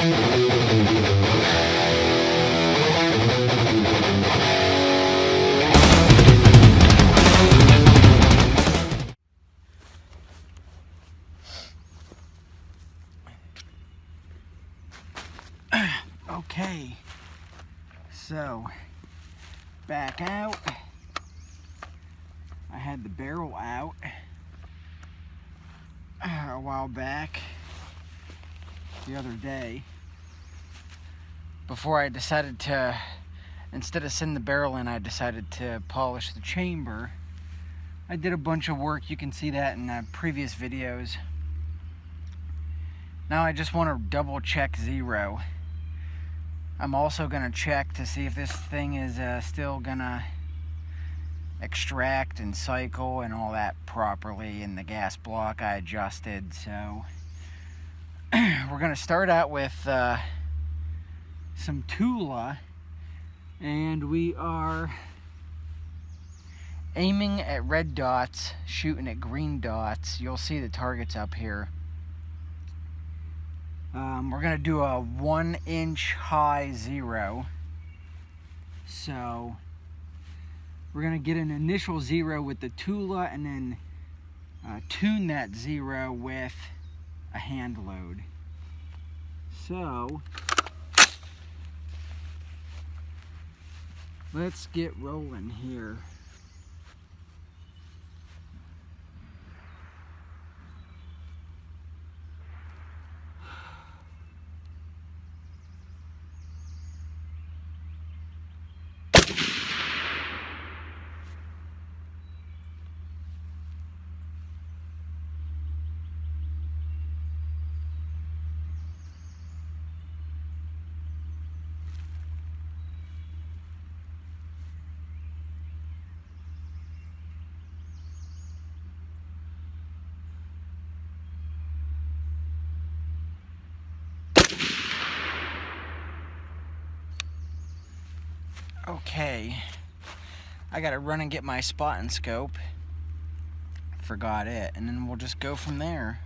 Okay, so back out. I had the barrel out a while back the other day before I decided to, instead of send the barrel in, I decided to polish the chamber. I did a bunch of work. You can see that in previous videos. Now I just want to double check zero. I'm also going to check to see if this thing is still going to extract and cycle and all that properly in the gas block I adjusted. So we're going to start out with some Tula, and we are aiming at red dots, shooting at green dots. You'll see the targets up here. We're going to do a 1 inch high zero. So we're going to get an initial zero with the Tula and then tune that zero with a hand load. So let's get rolling here. Okay, I gotta run and get my spotting scope. Forgot it, and then we'll just go from there.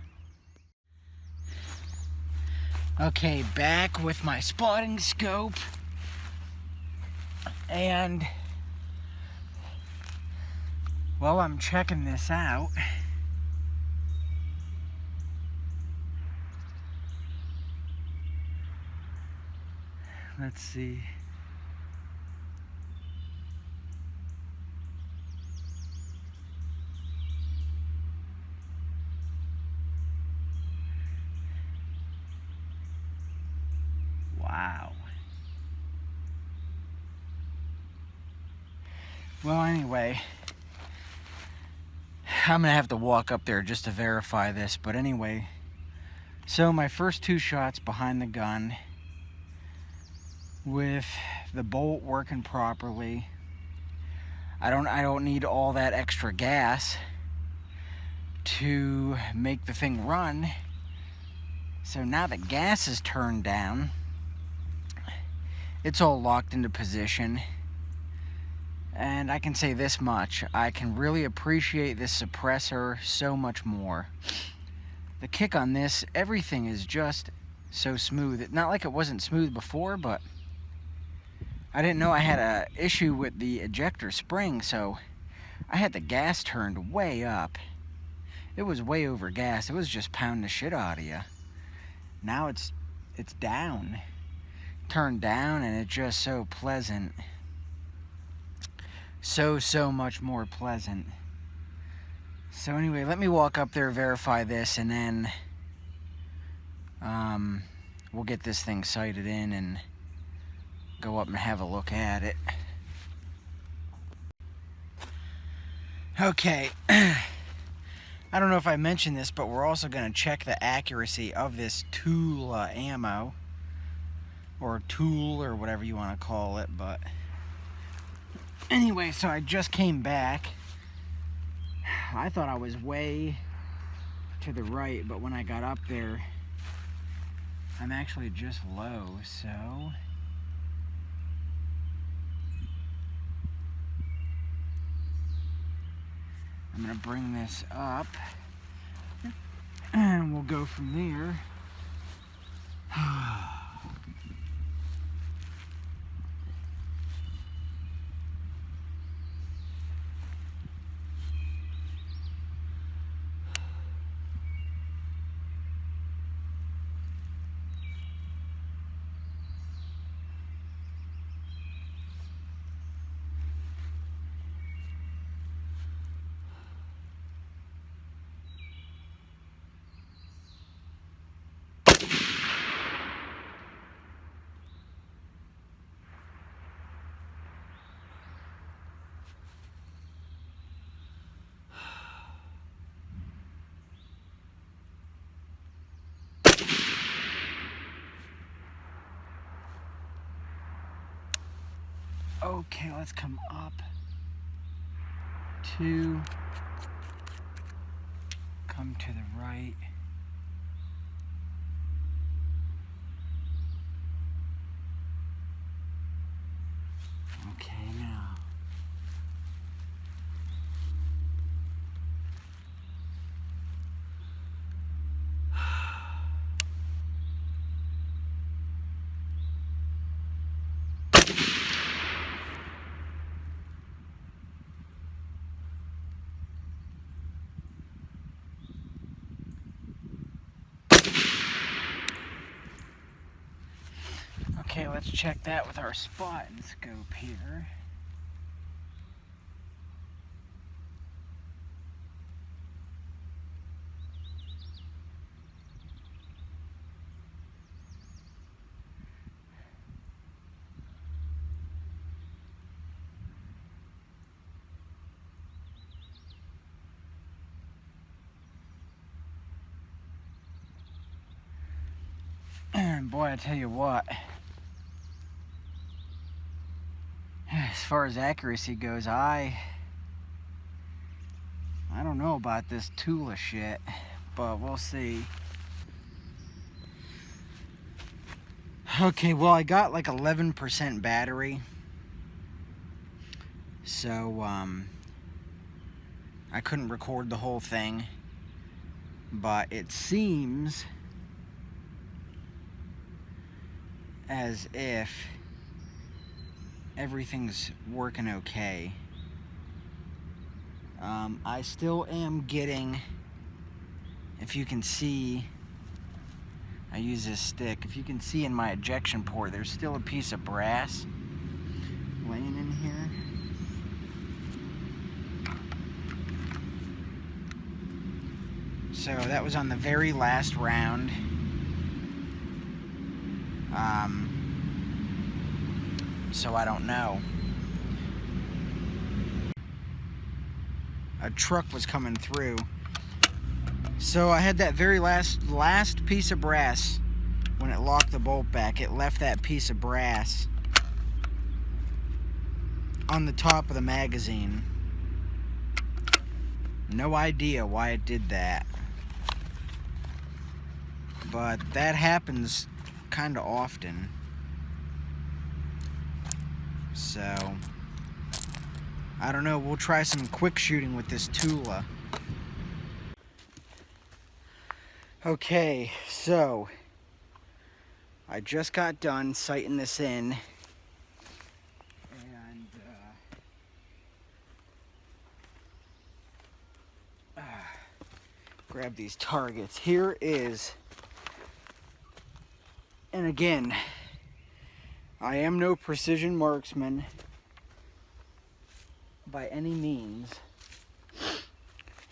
Okay, back with my spotting scope, and while I'm checking this out, let's see. Wow. Well, anyway, I'm gonna have to walk up there just to verify this, but anyway, so my first 2 shots behind the gun with the bolt working properly. I don't need all that extra gas to make the thing run. So now the gas is turned down, it's all locked into position, and I can say this much: I can really appreciate this suppressor so much more. The kick on this, everything is just so smooth. Not like it wasn't smooth before, but I didn't know I had an issue with the ejector spring, so I had the gas turned way up. It was way over gas. It was just pounding the shit out of you. Now it's down, turned down, and it's just so pleasant. So much more pleasant. So anyway, let me walk up there, verify this, and then we'll get this thing sighted in and go up and have a look at it. Okay. I don't know if I mentioned this, but we're also going to check the accuracy of this Tula ammo, or tool, or whatever you want to call it. But anyway, so I just came back. I thought I was way to the right, but when I got up there, I'm actually just low. So I'm going to bring this up, and we'll go from there. Okay, let's come up. 2. Come to the right. Okay, now. Okay, let's check that with our spot and scope here. Boy, I tell you what, as far as accuracy goes, I don't know about this Tula shit, but we'll see. Okay, well, I got like 11% battery, so I couldn't record the whole thing, but it seems as if everything's working okay. I still am getting, if you can see, I use this stick, if you can see in my ejection port, there's still a piece of brass laying in here. So that was on the very last round. So I don't know. A truck was coming through. So I had that very last piece of brass. When it locked the bolt back, it left that piece of brass on the top of the magazine. No idea why it did that, but that happens kind of often. So I don't know, we'll try some quick shooting with this Tula. Okay, so I just got done sighting this in, and grab these targets. Here is, and again, I am no precision marksman by any means,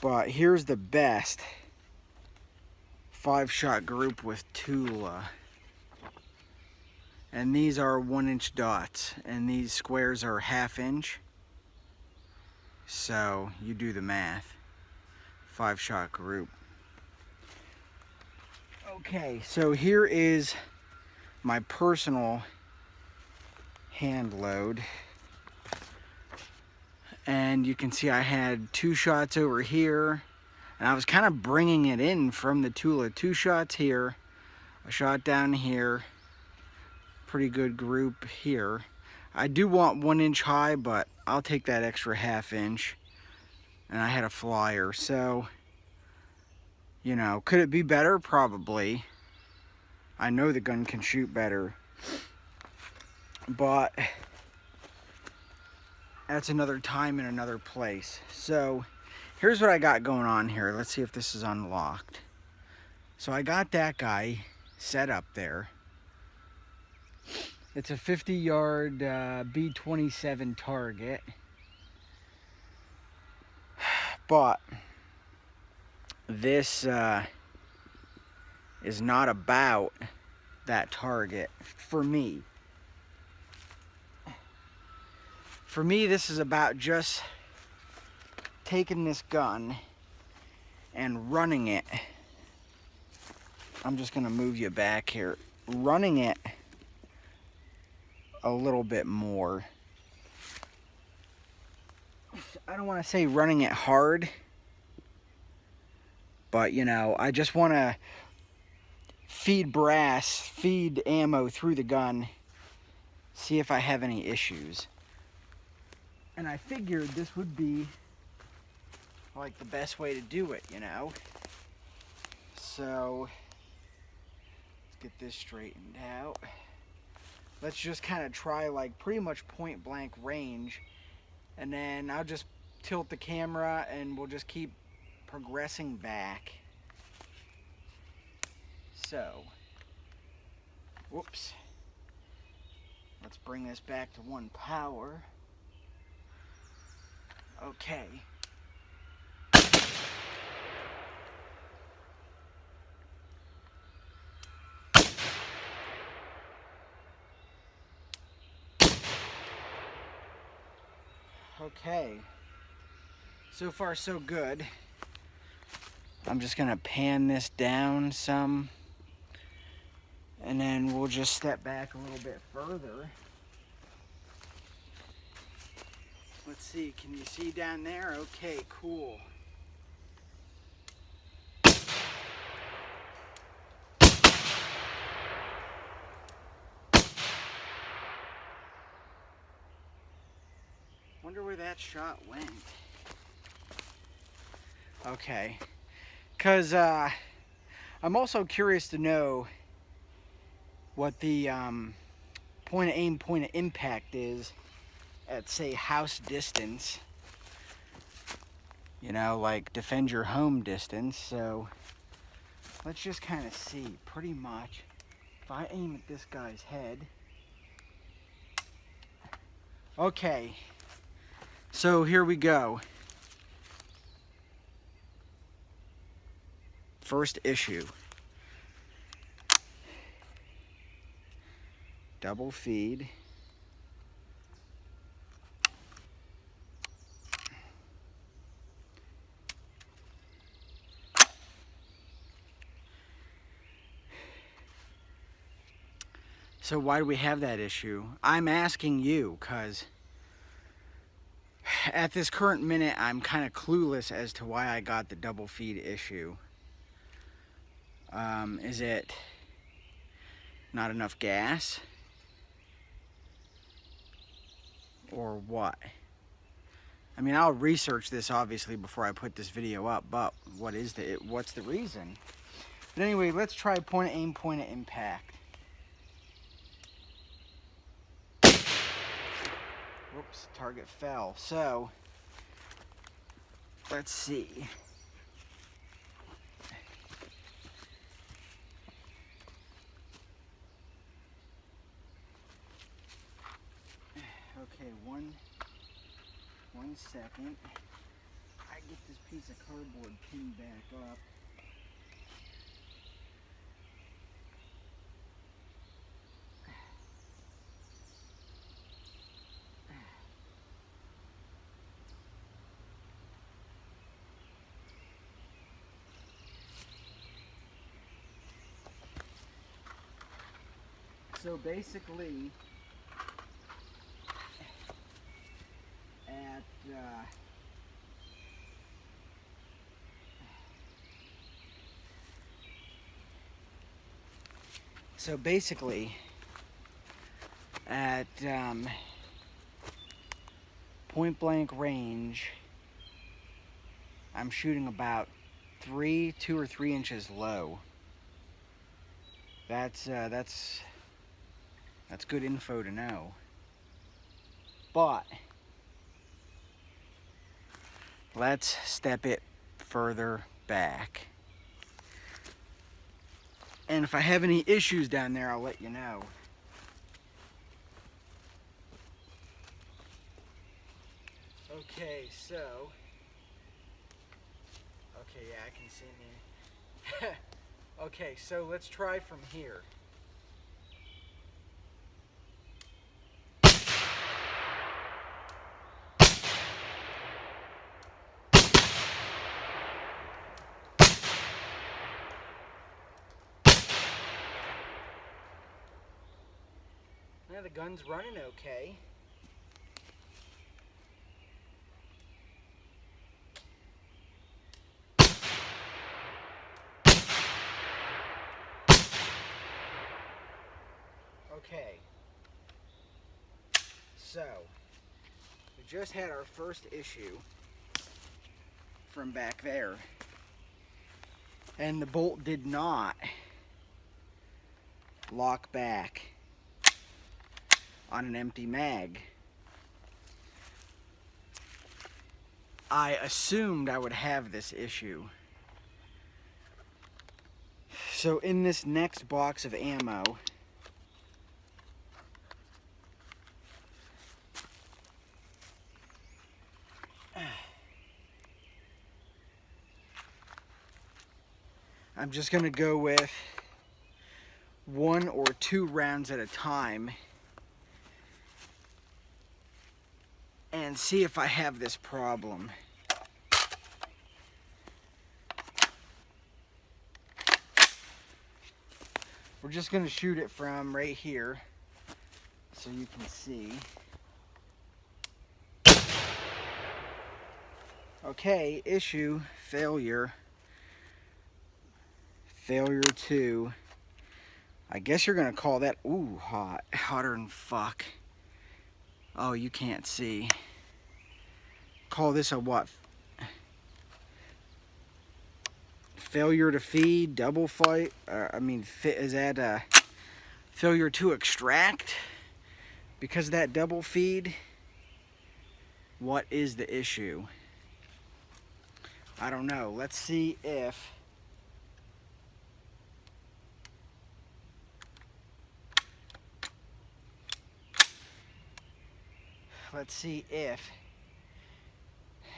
but here's the best 5-shot group with Tula. And these are 1-inch dots, and these squares are 1/2 inch. So you do the math. 5-shot group. Okay, so here is my personal hand load. And you can see I had 2 shots over here, and I was kind of bringing it in from the Tula. 2 shots here, a shot down here, pretty good group here. I do want 1-inch high, but I'll take that extra 1/2 inch. And I had a flyer, so, you know, could it be better? Probably. I know the gun can shoot better, but that's another time and another place. So here's what I got going on here. Let's see if this is unlocked. So I got that guy set up there. It's a 50-yard B27 target, but this is not about that target for me. For me, this is about just taking this gun and running it. I'm just gonna move you back here. Running it a little bit more. I don't want to say running it hard, but you know, I just want to feed brass, feed ammo through the gun, see if I have any issues. And I figured this would be like the best way to do it, you know. So let's get this straightened out. Let's just kind of try like pretty much point blank range, and then I'll just tilt the camera and we'll just keep progressing back. So, whoops. Let's bring this back to 1 power. Okay. Okay. So far so good. I'm just gonna pan this down some, and then we'll just step back a little bit further. Let's see, can you see down there? Okay, cool. Wonder where that shot went. Okay, because I'm also curious to know what the point of aim, point of impact is at, say, house distance. You know, like defend your home distance. So let's just kind of see. Pretty much, if I aim at this guy's head. Okay, so here we go. First issue. Double feed. So why do we have that issue? I'm asking you because at this current minute I'm kind of clueless as to why I got the double feed issue. Is it not enough gas? Or what? I mean, I'll research this obviously before I put this video up, but what's the reason? But anyway, let's try point of aim, point of impact. Whoops, target fell. So, let's see. Okay, one second. I get this piece of cardboard pinned back up. So basically, at point blank range, I'm shooting about 2 or 3 inches low. That's good info to know. But let's step it further back. And if I have any issues down there, I'll let you know. Okay, so... Okay, yeah, I can see me. Okay, so let's try from here. Yeah, the gun's running okay. Okay, so we just had our first issue from back there, and the bolt did not lock back on an empty mag. I assumed I would have this issue. So in this next box of ammo, I'm just gonna go with 1 or 2 rounds at a time and see if I have this problem. We're just gonna shoot it from right here so you can see. Okay, issue, failure. Failure 2. I guess you're gonna call that, ooh, hot. Hotter than fuck. Oh, you can't see. Call this a what? Failure to feed, double fight. Is that a failure to extract? Because of that double feed? What is the issue? I don't know. Let's see if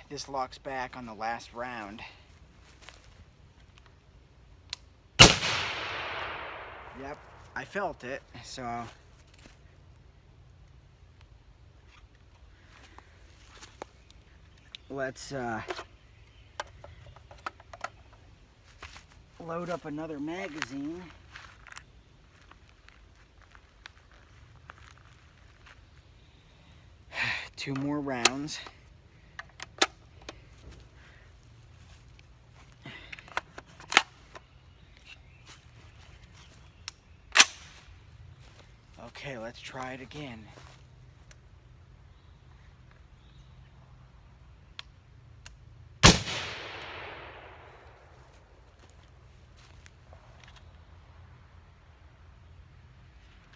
this locks back on the last round. Yep, I felt it, so let's load up another magazine. Two more rounds. Okay, let's try it again.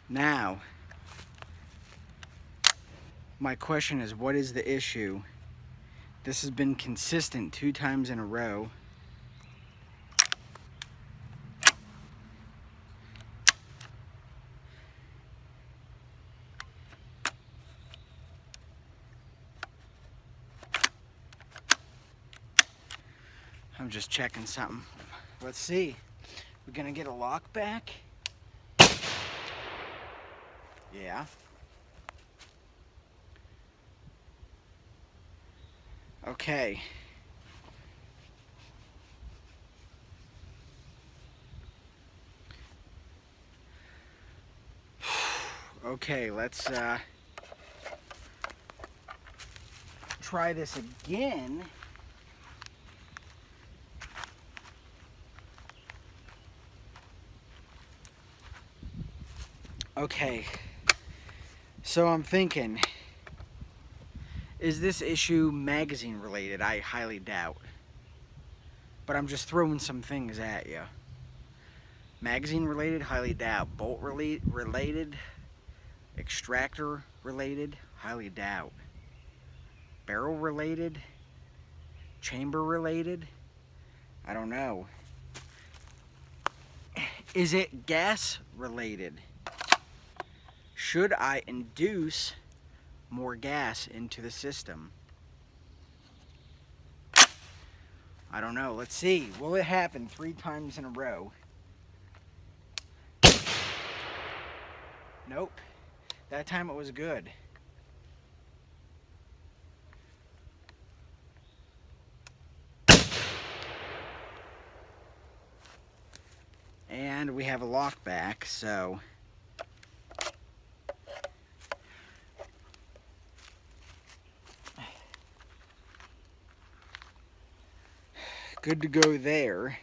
Now, my question is, what is the issue? This has been consistent 2 times in a row. I'm just checking something. Let's see. We're gonna get a lock back? Yeah. Okay. Okay, let's try this again. Okay, so I'm thinking, is this issue magazine related? I highly doubt. But I'm just throwing some things at you. Magazine related? Highly doubt. Bolt related? Extractor related? Highly doubt. Barrel related? Chamber related? I don't know. Is it gas related? Should I induce more gas into the system? I don't know. Let's see. Will it happen 3 times in a row? Nope. That time it was good. And we have a lock back, so good to go there.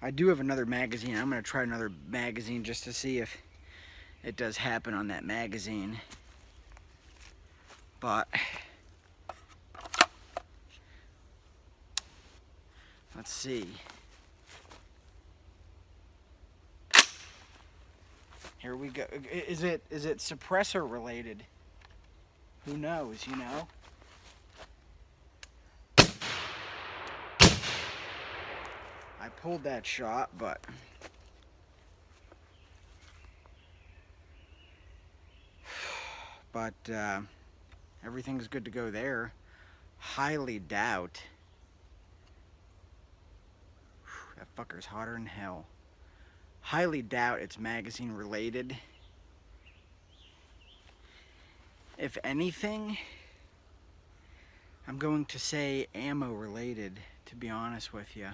I do have another magazine. I'm going to try another magazine just to see if it does happen on that magazine. But let's see. Here we go. Is it suppressor related? Who knows, you know? I pulled that shot, but everything's good to go there. Highly doubt. That fucker's hotter than hell. Highly doubt it's magazine related. If anything, I'm going to say ammo related, to be honest with you.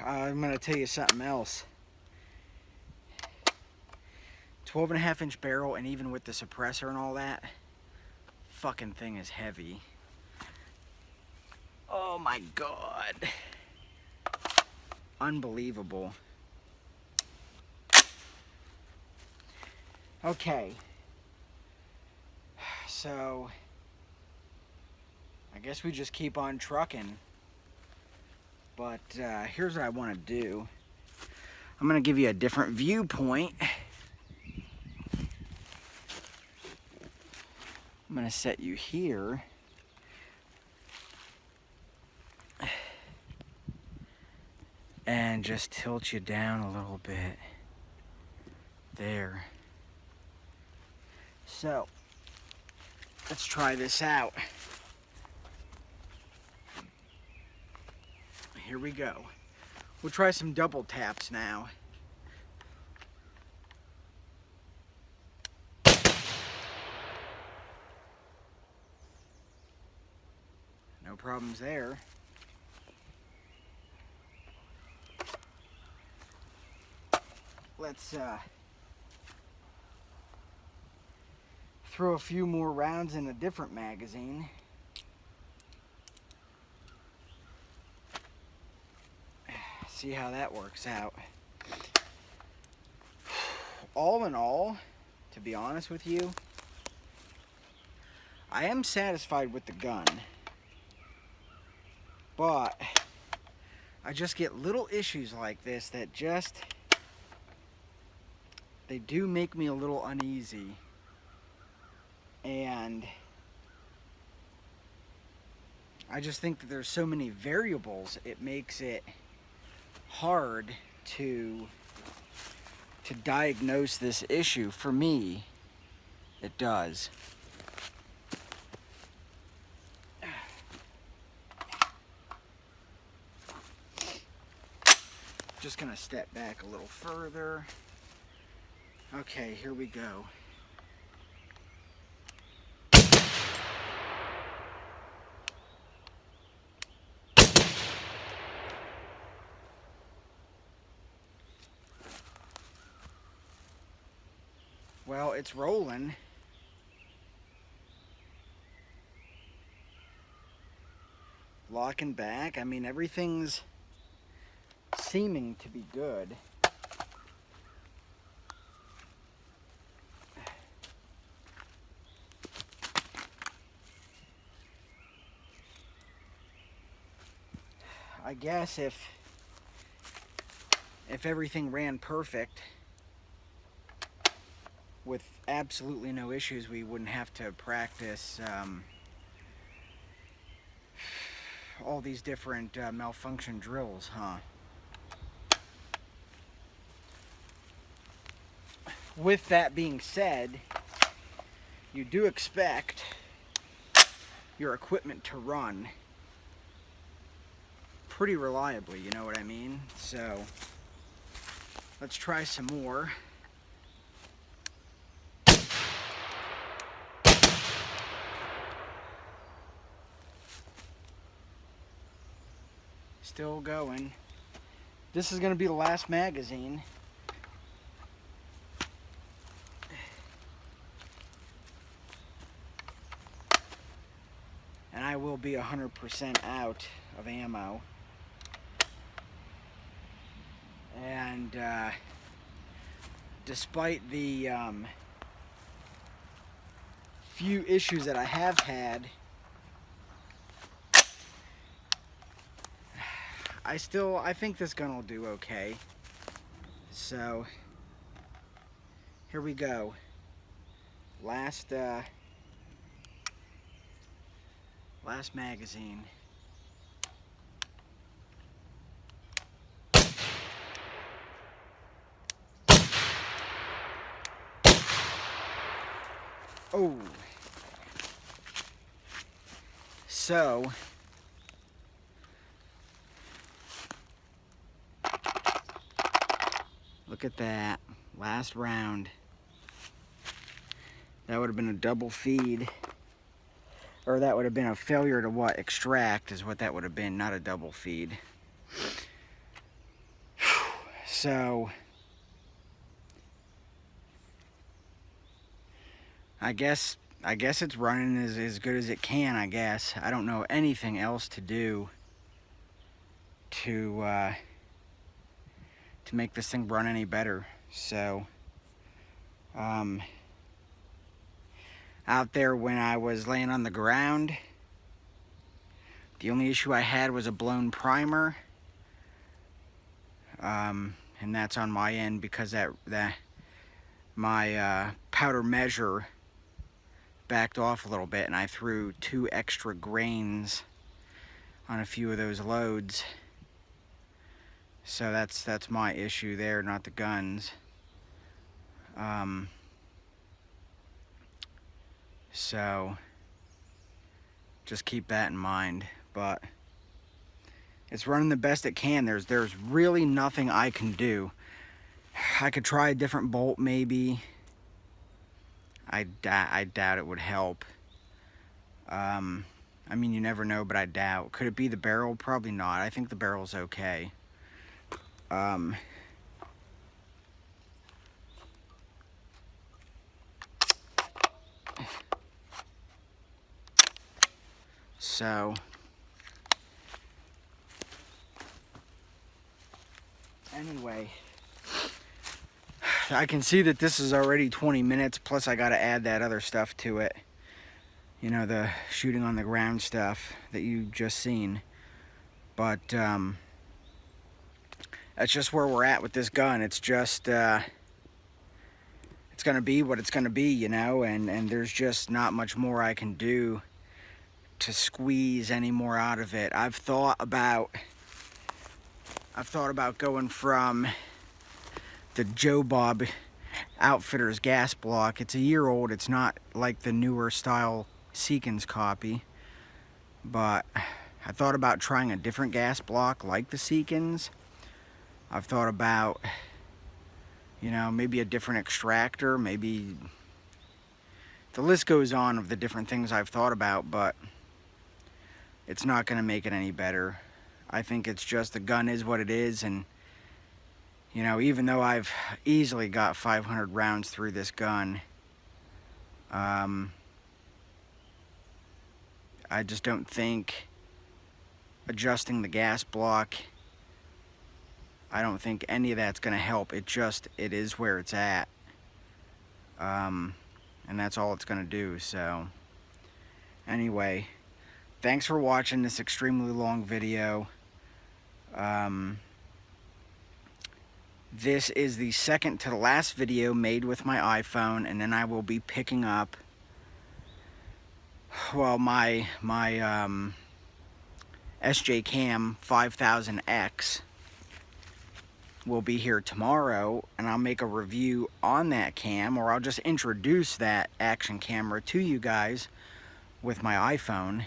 I'm going to tell you something else. 12.5-inch barrel, and even with the suppressor and all that, fucking thing is heavy. Oh my god. Unbelievable. Okay. So, I guess we just keep on trucking. But here's what I want to do. I'm going to give you a different viewpoint. I'm going to set you here. And just tilt you down a little bit. There. So, let's try this out. Here we go. We'll try some double taps now. No problems there. Let's throw a few more rounds in a different magazine. See how that works out. All in all, to be honest with you, I am satisfied with the gun. But I just get little issues like this that just, they do make me a little uneasy. And I just think that there's so many variables, it makes it hard to diagnose this issue. For me, it does. Just gonna step back a little further. Okay, here we go. Well, it's rolling. Locking back. I mean, everything's seeming to be good. I guess if everything ran perfect with absolutely no issues, we wouldn't have to practice all these different malfunction drills, huh? With that being said, you do expect your equipment to run pretty reliably, you know what I mean? So let's try some more. Still going. This is going to be the last magazine. will be 100% out of ammo. And despite the few issues that I have had, I think this gun will do okay. So here we go. Last magazine. Oh. So look at that. Last round. That would have been a double feed. Or that would have been a failure to what? Extract is what that would have been, not a double feed. So I guess it's running as good as it can, I guess. I don't know anything else to do to make this thing run any better. So out there when I was laying on the ground, the only issue I had was a blown primer. And that's on my end because my powder measure backed off a little bit, and I threw 2 extra grains on a few of those loads. So that's my issue there, not the guns. So just keep that in mind. But it's running the best it can. There's really nothing I can do. I could try a different bolt maybe. I doubt it would help. I mean, you never know, but I doubt. Could it be the barrel? Probably not. I think the barrel's okay. So anyway, I can see that this is already 20 minutes, plus I got to add that other stuff to it. You know, the shooting on the ground stuff that you just seen. But that's just where we're at with this gun. It's just it's gonna be what it's gonna be, you know, and there's just not much more I can do to squeeze any more out of it. I've thought about going from the Joe Bob Outfitters gas block. It's a year old. It's not like the newer style Seekins copy, but I thought about trying a different gas block like the Seekins. I've thought about, you know, maybe a different extractor, maybe the list goes on of the different things I've thought about, but it's not going to make it any better. I think it's just the gun is what it is, and you know, even though I've easily got 500 rounds through this gun, I just don't think adjusting the gas block, I don't think any of that's going to help. It is where it's at. And that's all it's going to do. So anyway, thanks for watching this extremely long video. This is the second to the last video made with my iPhone, and then I will be picking up, well, my SJ Cam 5000X will be here tomorrow, and I'll make a review on that cam, or I'll just introduce that action camera to you guys with my iPhone,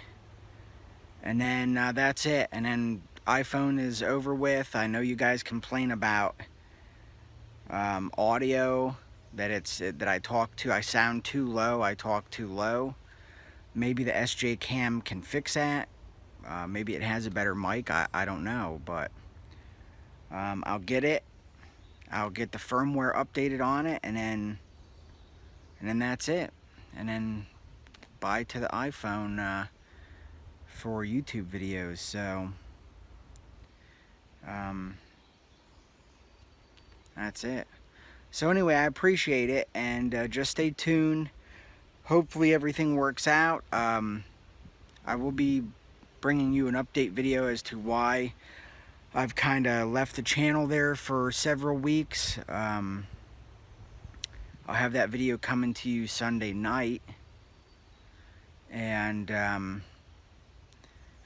and then that's it. And then iPhone is over with. I know you guys complain about audio, that I sound too low, I talk too low. Maybe the SJ Cam can fix that. Maybe it has a better mic, I don't know, but I'll get it. I'll get the firmware updated on it, and then that's it. And then bye to the iPhone for YouTube videos. So that's it. So anyway, I appreciate it, and just stay tuned. Hopefully everything works out. I will be bringing you an update video as to why I've kind of left the channel there for several weeks. I'll have that video coming to you Sunday night, and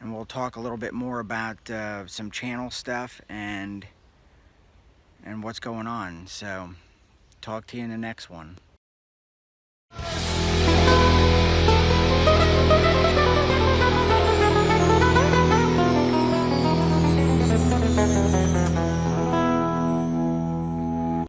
we'll talk a little bit more about some channel stuff and what's going on. So talk to you in the next one.